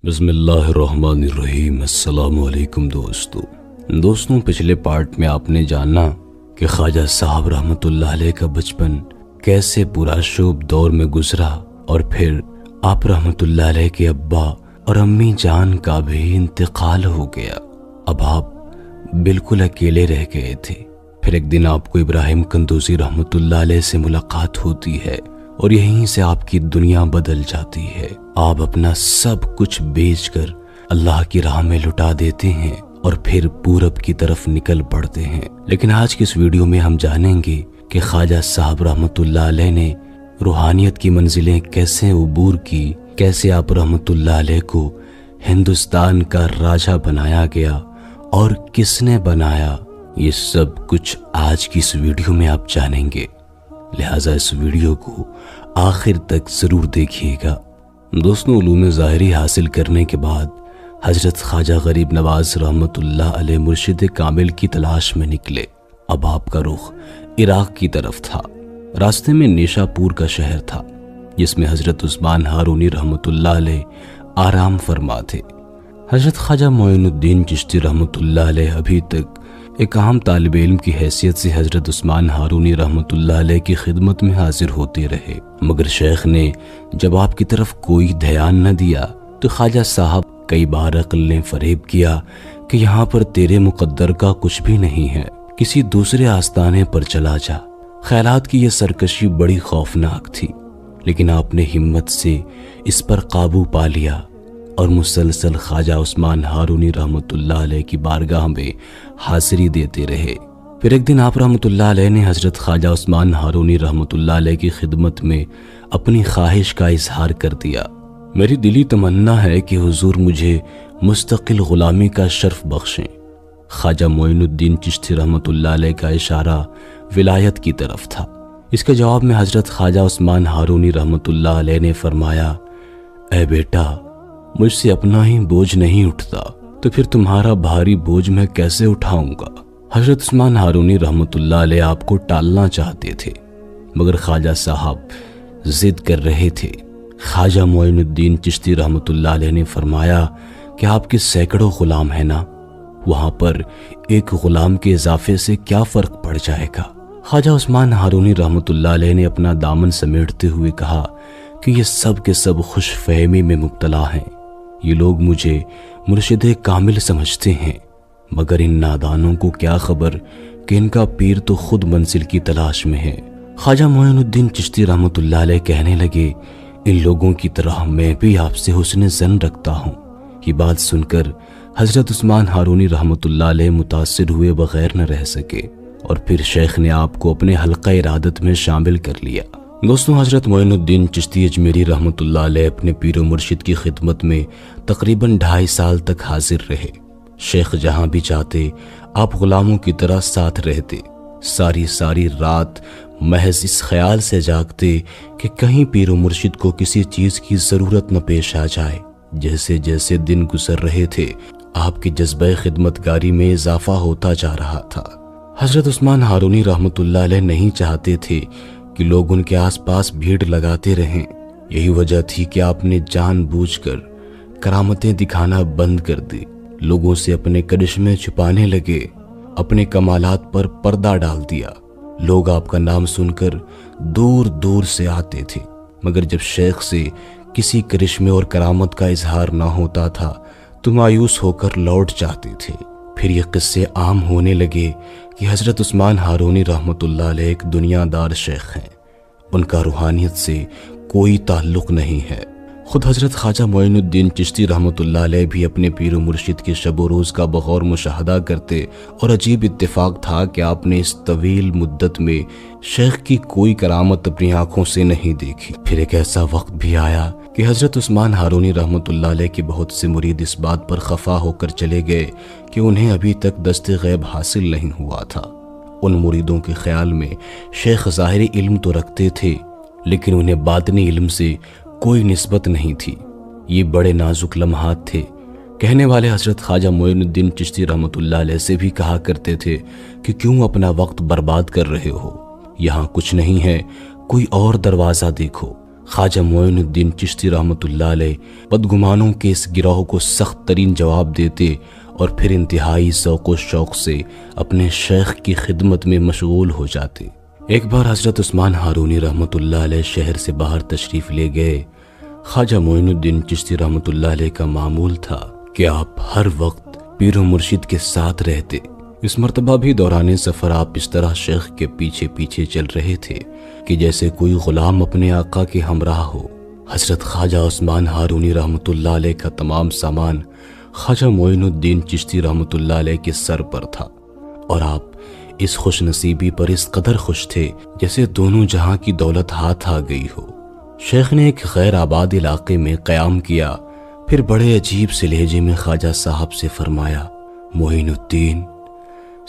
بسم اللہ الرحمن الرحیم۔ السلام علیکم دوستوں پچھلے پارٹ میں آپ نے جانا کہ خواجہ صاحب رحمۃ اللہ علیہ کا بچپن کیسے پورا شوب دور میں گزرا، اور پھر آپ رحمۃ اللہ علیہ کے ابا اور امی جان کا بھی انتقال ہو گیا۔ اب آپ بالکل اکیلے رہ گئے تھے۔ پھر ایک دن آپ کو ابراہیم قندوزی رحمۃ اللہ علیہ سے ملاقات ہوتی ہے اور یہیں سے آپ کی دنیا بدل جاتی ہے۔ آپ اپنا سب کچھ بیچ کر اللہ کی راہ میں لٹا دیتے ہیں اور پھر پورب کی طرف نکل پڑتے ہیں۔ لیکن آج کی اس ویڈیو میں ہم جانیں گے کہ خواجہ صاحب رحمۃ اللہ علیہ نے روحانیت کی منزلیں کیسے عبور کی، کیسے آپ رحمۃ اللہ علیہ کو ہندوستان کا راجہ بنایا گیا اور کس نے بنایا۔ یہ سب کچھ آج کی اس ویڈیو میں آپ جانیں گے، لہٰذا اس ویڈیو کو آخر تک ضرور دیکھیے گا۔ دوستوں، علوم ظاہری حاصل کرنے کے بعد حضرت خواجہ غریب نواز رحمۃ اللہ علیہ مرشد کامل کی تلاش میں نکلے۔ اب آپ کا رخ عراق کی طرف تھا۔ راستے میں نیشا پور کا شہر تھا جس میں حضرت عثمان ہارونی رحمۃ اللہ علیہ آرام فرما تھے۔ حضرت خواجہ معین الدین چشتی رحمۃ اللہ علیہ ابھی تک ایک عام طالب علم کی حیثیت سے حضرت عثمان ہارونی رحمۃ اللہ علیہ کی خدمت میں حاضر ہوتے رہے، مگر شیخ نے جب آپ کی طرف کوئی دھیان نہ دیا تو خواجہ صاحب کئی بار عقل نے فریب کیا کہ یہاں پر تیرے مقدر کا کچھ بھی نہیں ہے، کسی دوسرے آستانے پر چلا جا۔ خیالات کی یہ سرکشی بڑی خوفناک تھی، لیکن آپ نے ہمت سے اس پر قابو پا لیا اور مسلسل خواجہ عثمان ہارونی رحمۃ اللہ علیہ کی بارگاہ میں حاضری دیتے رہے۔ پھر ایک دن آپ رحمۃ اللہ علیہ نے حضرت خواجہ عثمان ہارونی رحمۃ اللہ علیہ کی خدمت میں اپنی خواہش کا اظہار کر دیا۔ میری دلی تمنا ہے کہ حضور مجھے مستقل غلامی کا شرف بخشیں۔ خواجہ معین الدین چشتی رحمۃ اللہ علیہ کا اشارہ ولایت کی طرف تھا۔ اس کے جواب میں حضرت خواجہ عثمان ہارونی رحمۃ اللہ علیہ نے فرمایا، اے بیٹا، مجھ سے اپنا ہی بوجھ نہیں اٹھتا تو پھر تمہارا بھاری بوجھ میں کیسے اٹھاؤں گا۔ حضرت عثمان ہارونی رحمۃ اللہ علیہ آپ کو ٹالنا چاہتے تھے، مگر خواجہ صاحب ضد کر رہے تھے۔ خواجہ معین الدین چشتی رحمۃ اللہ علیہ نے فرمایا کہ آپ کے سینکڑوں غلام ہیں نا، وہاں پر ایک غلام کے اضافے سے کیا فرق پڑ جائے گا۔ خواجہ عثمان ہارونی رحمۃ اللہ علیہ نے اپنا دامن سمیٹتے ہوئے کہا کہ یہ سب کے سب خوش فہمی میں مبتلا ہیں۔ یہ لوگ مجھے مرشد کامل سمجھتے ہیں، مگر ان نادانوں کو کیا خبر کہ ان کا پیر تو خود منزل کی تلاش میں ہے۔ خواجہ معین الدین چشتی رحمۃ اللہ علیہ کہنے لگے، ان لوگوں کی طرح میں بھی آپ سے حسن ظن رکھتا ہوں۔ یہ بات سن کر حضرت عثمان ہارونی رحمۃ اللہ علیہ متاثر ہوئے بغیر نہ رہ سکے، اور پھر شیخ نے آپ کو اپنے حلقہ ارادت میں شامل کر لیا۔ دوستوں، حضرت معین الدین چشتی اجمیری رحمۃ اللہ علیہ اپنے پیر و مرشد کی خدمت میں تقریباً 2.5 سال تک حاضر رہے۔ شیخ جہاں بھی جاتے آپ غلاموں کی طرح ساتھ رہتے، ساری رات محض اس خیال سے جاگتے کہ کہیں پیر و مرشد کو کسی چیز کی ضرورت نہ پیش آ جائے۔ جیسے جیسے دن گزر رہے تھے آپ کے جذبہ خدمتگاری میں اضافہ ہوتا جا رہا تھا۔ حضرت عثمان ہارونی رحمۃ اللہ علیہ نہیں چاہتے تھے کہ لوگ ان کے آس پاس بھیڑ لگاتے رہیں۔ یہی وجہ تھی کہ آپ نے جان بوجھ کر کرامتیں دکھانا بند کر دی، لوگوں سے اپنے کرشمے چھپانے لگے، اپنے کمالات پر پردہ ڈال دیا۔ لوگ آپ کا نام سن کر دور دور سے آتے تھے، مگر جب شیخ سے کسی کرشمے اور کرامت کا اظہار نہ ہوتا تھا تو مایوس ہو کر لوٹ جاتے تھے۔ پھر یہ قصے عام ہونے لگے کہ حضرت عثمان ہارونی رحمۃ اللہ علیہ ایک دنیا دار شیخ ہیں، ان کا روحانیت سے کوئی تعلق نہیں ہے۔ خود حضرت خواجہ معین الدین چشتی رحمۃ اللہ علیہ بھی اپنے پیر و مرشد کے شب و روز کا بغور مشاہدہ کرتے، اور عجیب اتفاق تھا کہ آپ نے اس طویل مدت میں شیخ کی کوئی کرامت اپنی آنکھوں سے نہیں دیکھی۔ پھر ایک ایسا وقت بھی آیا کہ حضرت عثمان ہارونی رحمۃ اللہ علیہ کے بہت سے مرید اس بات پر خفا ہو کر چلے گئے کہ انہیں ابھی تک دست غیب حاصل نہیں ہوا تھا۔ ان مریدوں کے خیال میں شیخ ظاہری علم تو رکھتے تھے، لیکن انہیں باطنی علم سے کوئی نسبت نہیں تھی۔ یہ بڑے نازک لمحات تھے۔ کہنے والے حضرت خواجہ معین الدین چشتی رحمۃ اللہ علیہ سے بھی کہا کرتے تھے کہ کیوں اپنا وقت برباد کر رہے ہو، یہاں کچھ نہیں ہے، کوئی اور دروازہ دیکھو۔ خواجہ معین الدین چشتی رحمۃ اللہ علیہ بدگمانوں کے اس گروہ کو سخت ترین جواب دیتے اور پھر انتہائی ذوق و شوق سے اپنے شیخ کی خدمت میں مشغول ہو جاتے۔ ایک بار حضرت عثمان ہارونی رحمۃ اللہ علیہ شہر سے باہر تشریف لے گئے۔ خواجہ معین الدین چشتی رحمۃ اللہ علیہ کا معمول تھا کہ آپ ہر وقت پیر و مرشد کے ساتھ رہتے۔ اس مرتبہ بھی دوران سفر آپ اس طرح شیخ کے پیچھے پیچھے چل رہے تھے کہ جیسے کوئی غلام اپنے آقا کے ہمراہ ہو۔ حضرت خواجہ عثمان ہارونی رحمۃ اللہ علیہ کا تمام سامان خواجہ معین الدین چشتی رحمۃ اللہ علیہ کے سر پر تھا، اور آپ اس خوش نصیبی پر اس قدر خوش تھے جیسے دونوں جہاں کی دولت ہاتھ آ گئی ہو۔ شیخ نے ایک غیر آباد علاقے میں قیام کیا، پھر بڑے عجیب سے لہجے میں خواجہ صاحب سے فرمایا، معین الدین،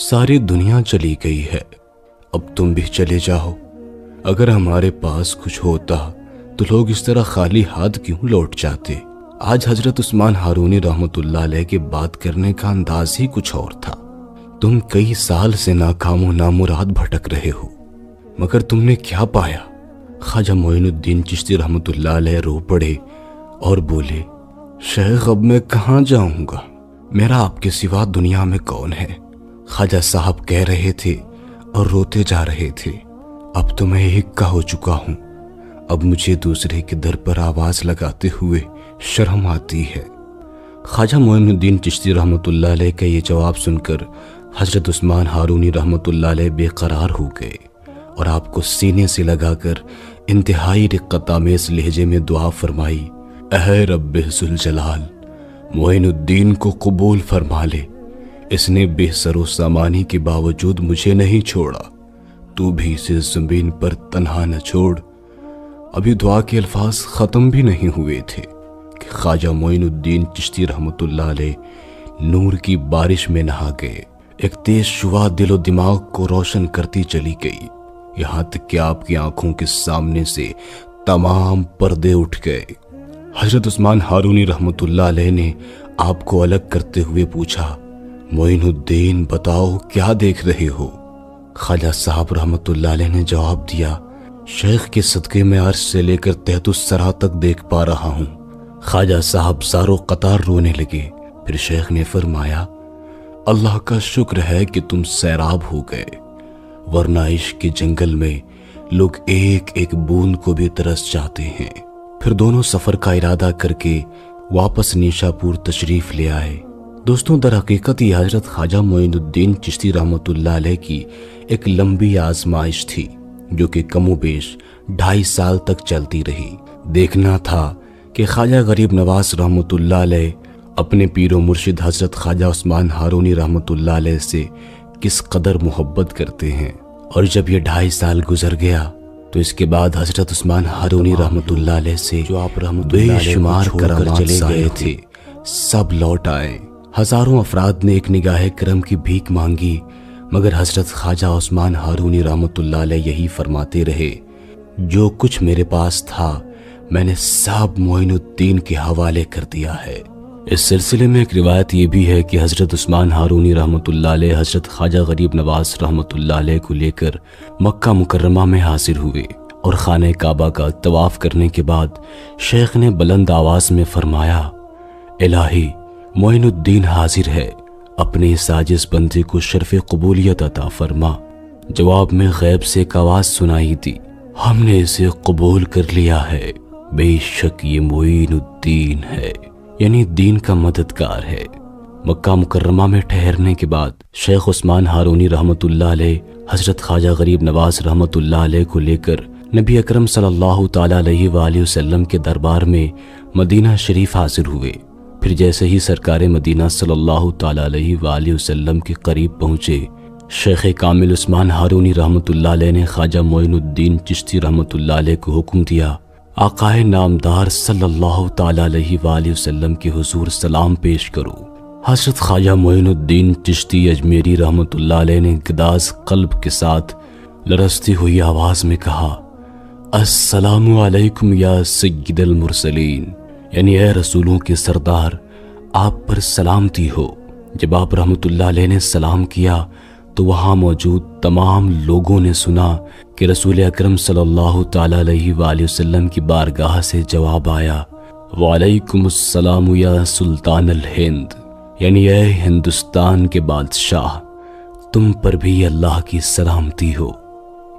ساری دنیا چلی گئی ہے، اب تم بھی چلے جاؤ۔ اگر ہمارے پاس کچھ ہوتا تو لوگ اس طرح خالی ہاتھ کیوں لوٹ جاتے؟ آج حضرت عثمان ہارونی رحمۃ اللہ علیہ کے بات کرنے کا انداز ہی کچھ اور تھا۔ تم کئی سال سے ناکام و نامراد بھٹک رہے ہو، مگر تم نے کیا پایا؟ خواجہ معین الدین چشتی رحمۃ اللہ علیہ رو پڑے اور بولے، شیخ اب میں کہاں جاؤں گا؟ میرا آپ کے سوا دنیا میں کون ہے؟ خواجہ صاحب کہہ رہے تھے اور روتے جا رہے تھے، اب تو میں ایک کا ہو چکا ہوں، اب مجھے دوسرے کے در پر آواز لگاتے ہوئے شرم آتی ہے۔ خواجہ معین الدین چشتی رحمۃ اللہ علیہ کا یہ جواب سن کر حضرت عثمان ہارونی رحمۃ اللہ علیہ بے قرار ہو گئے اور آپ کو سینے سے لگا کر انتہائی رقت آمیز لہجے میں دعا فرمائی، اے رب ذوالجلال، معین الدین کو قبول فرما لے، اس نے بے سر و سامانی کے باوجود مجھے نہیں چھوڑا، تو بھی اسے زمین پر تنہا نہ چھوڑ۔ ابھی دعا کے الفاظ ختم بھی نہیں ہوئے تھے کہ خواجہ معین الدین چشتی رحمۃ اللہ علیہ نور کی بارش میں نہا گئے۔ ایک تیز شعاع دل و دماغ کو روشن کرتی چلی گئی، یہاں تک کہ آپ کی آنکھوں کے سامنے سے تمام پردے اٹھ گئے۔ حضرت عثمان ہارونی رحمۃ اللہ علیہ نے آپ کو الگ کرتے ہوئے پوچھا، معین الدین بتاؤ کیا دیکھ رہے ہو؟ خواجہ صاحب رحمۃ اللہ علیہ نے جواب دیا، شیخ کے صدقے میں عرش سے لے کر تحت الثری تک دیکھ پا رہا ہوں۔ خواجہ صاحب زارو قطار رونے لگے۔ پھر شیخ نے فرمایا، اللہ کا شکر ہے کہ تم سیراب ہو گئے، ورنہ عشق کے جنگل میں لوگ ایک ایک بوند کو بھی ترس جاتے ہیں۔ پھر دونوں سفر کا ارادہ کر کے واپس نیشا پور تشریف لے آئے۔ دوستوں، در حقیقت یہ حضرت خواجہ معین الدین چشتی رحمۃ اللہ علیہ کی ایک لمبی آزمائش تھی جو کہ کم و بیش 2.5 سال تک چلتی رہی۔ دیکھنا تھا کہ خواجہ غریب نواز رحمۃ اللہ علیہ اپنے پیر و مرشد حضرت خواجہ عثمان ہارونی رحمۃ اللہ علیہ سے کس قدر محبت کرتے ہیں۔ اور جب یہ 2.5 سال گزر گیا تو اس کے بعد حضرت عثمان ہارونی رحمۃ اللہ علیہ سے جو آپ بے شمار کرامات چلے گئے تھے سب لوٹ آئے۔ ہزاروں افراد نے ایک نگاہ کرم کی بھیک مانگی، مگر حضرت خواجہ عثمان ہارونی رحمۃ اللہ علیہ یہی فرماتے رہے، جو کچھ میرے پاس تھا میں نے سب معین الدین کے حوالے کر دیا ہے۔ اس سلسلے میں ایک روایت یہ بھی ہے کہ حضرت عثمان ہارونی رحمۃ اللہ علیہ حضرت خواجہ غریب نواز رحمۃ اللہ علیہ کو لے کر مکہ مکرمہ میں حاضر ہوئے، اور خانہ کعبہ کا طواف کرنے کے بعد شیخ نے بلند آواز میں فرمایا، الہی معین الدین حاضر ہے، اپنے اس عاجز بندے کو شرف قبولیت عطا فرما۔ جواب میں غیب سے ایک آواز سنائی دی، ہم نے اسے قبول کر لیا ہے، بے شک یہ معین الدین ہے، یعنی دین کا مددگار ہے۔ مکہ مکرمہ میں ٹھہرنے کے بعد شیخ عثمان ہارونی رحمۃ اللہ علیہ حضرت خواجہ غریب نواز رحمۃ اللہ علیہ کو لے کر نبی اکرم صلی اللہ تعالیٰ علیہ وآلہ وسلم کے دربار میں مدینہ شریف حاضر ہوئے۔ پھر جیسے ہی سرکار مدینہ صلی اللہ تعالیٰ علیہ وآلہ وسلم کے قریب پہنچے، شیخ کامل عثمان ہارونی رحمۃ اللہ علیہ نے خواجہ معین الدین چشتی رحمۃ اللہ علیہ کو حکم دیا، آقائے نامدار صلی اللہ تعالیٰ علیہ وآلہ وسلم کے حضور سلام پیش کرو۔ حضرت خواجہ معین الدین چشتی اجمیری رحمۃ اللہ علیہ نے گداز قلب کے ساتھ لرزتی ہوئی آواز میں کہا، السلام علیکم یا سید المرسلین، یعنی اے رسولوں کے سردار، آپ پر سلامتی ہو۔ جب آپ رحمۃ اللہ علیہ نے سلام کیا تو وہاں موجود تمام لوگوں نے سنا کہ کہ رسول اکرم صلی اللہ تعالی علیہ وآلہ وسلم کی بارگاہ سے جواب آیا، وعلیکم السلام یا سلطان الہند، یعنی اے ہندوستان کے بادشاہ، تم پر بھی اللہ کی سلامتی ہو۔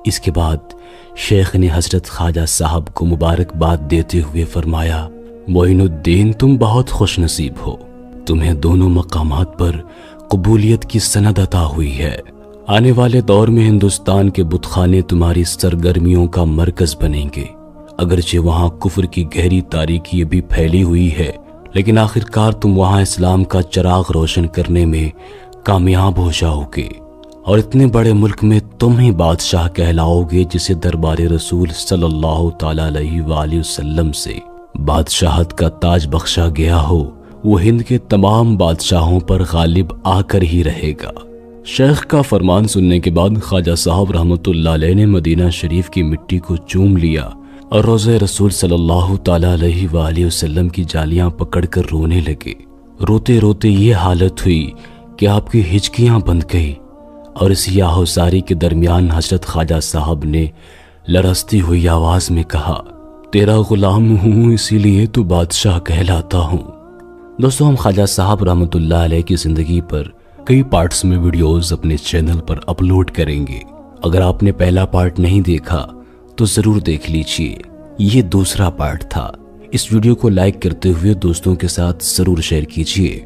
اس کے بعد شیخ نے حضرت خواجہ صاحب کو مبارکباد دیتے ہوئے فرمایا، معین الدین تم بہت خوش نصیب ہو، تمہیں دونوں مقامات پر قبولیت کی سند عطا ہوئی ہے۔ آنے والے دور میں ہندوستان کے بت خانے تمہاری سرگرمیوں کا مرکز بنیں گے۔ اگرچہ وہاں کفر کی گہری تاریکی بھی پھیلی ہوئی ہے، لیکن آخرکار تم وہاں اسلام کا چراغ روشن کرنے میں کامیاب ہو جاؤ گے، اور اتنے بڑے ملک میں تم ہی بادشاہ کہلاؤ گے جسے دربار رسول صلی اللہ تعالی علیہ وآلہ وسلم سے بادشاہت کا تاج بخشا گیا ہو، وہ ہند کے تمام بادشاہوں پر غالب آ کر ہی رہے گا۔ شیخ کا فرمان سننے کے بعد خواجہ صاحب رحمۃ اللہ علیہ نے مدینہ شریف کی مٹی کو چوم لیا اور روضہ رسول صلی اللہ تعالی علیہ وآلہ وسلم کی جالیاں پکڑ کر رونے لگے۔ روتے روتے یہ حالت ہوئی کہ آپ کی ہچکیاں بند گئی، اور اس یاہوساری کے درمیان حضرت خواجہ صاحب نے لرزتی ہوئی آواز میں کہا، تیرا غلام ہوں اسی لیے تو بادشاہ کہلاتا ہوں۔ دوستو، ہم خواجہ صاحب رحمۃ اللہ علیہ کی زندگی پر کئی پارٹس میں ویڈیوز اپنے چینل پر اپلوڈ کریں گے۔ اگر آپ نے پہلا پارٹ نہیں دیکھا تو ضرور دیکھ لیجئے، یہ دوسرا پارٹ تھا۔ اس ویڈیو کو لائک کرتے ہوئے دوستوں کے ساتھ ضرور شیئر کیجئے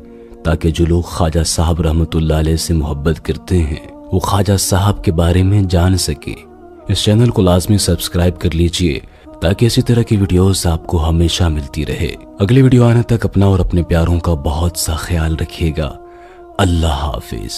تاکہ جو لوگ خواجہ صاحب رحمۃ اللہ علیہ سے محبت کرتے ہیں وہ خواجہ صاحب کے بارے میں جان سکیں۔ اس چینل کو لازمی سبسکرائب کر لیجئے تاکہ اسی طرح کی ویڈیوز آپ کو ہمیشہ ملتی رہے۔ اگلی ویڈیو آنے تک اپنا اور اپنے پیاروں کا بہت سا خیال رکھیے گا۔ اللہ حافظ۔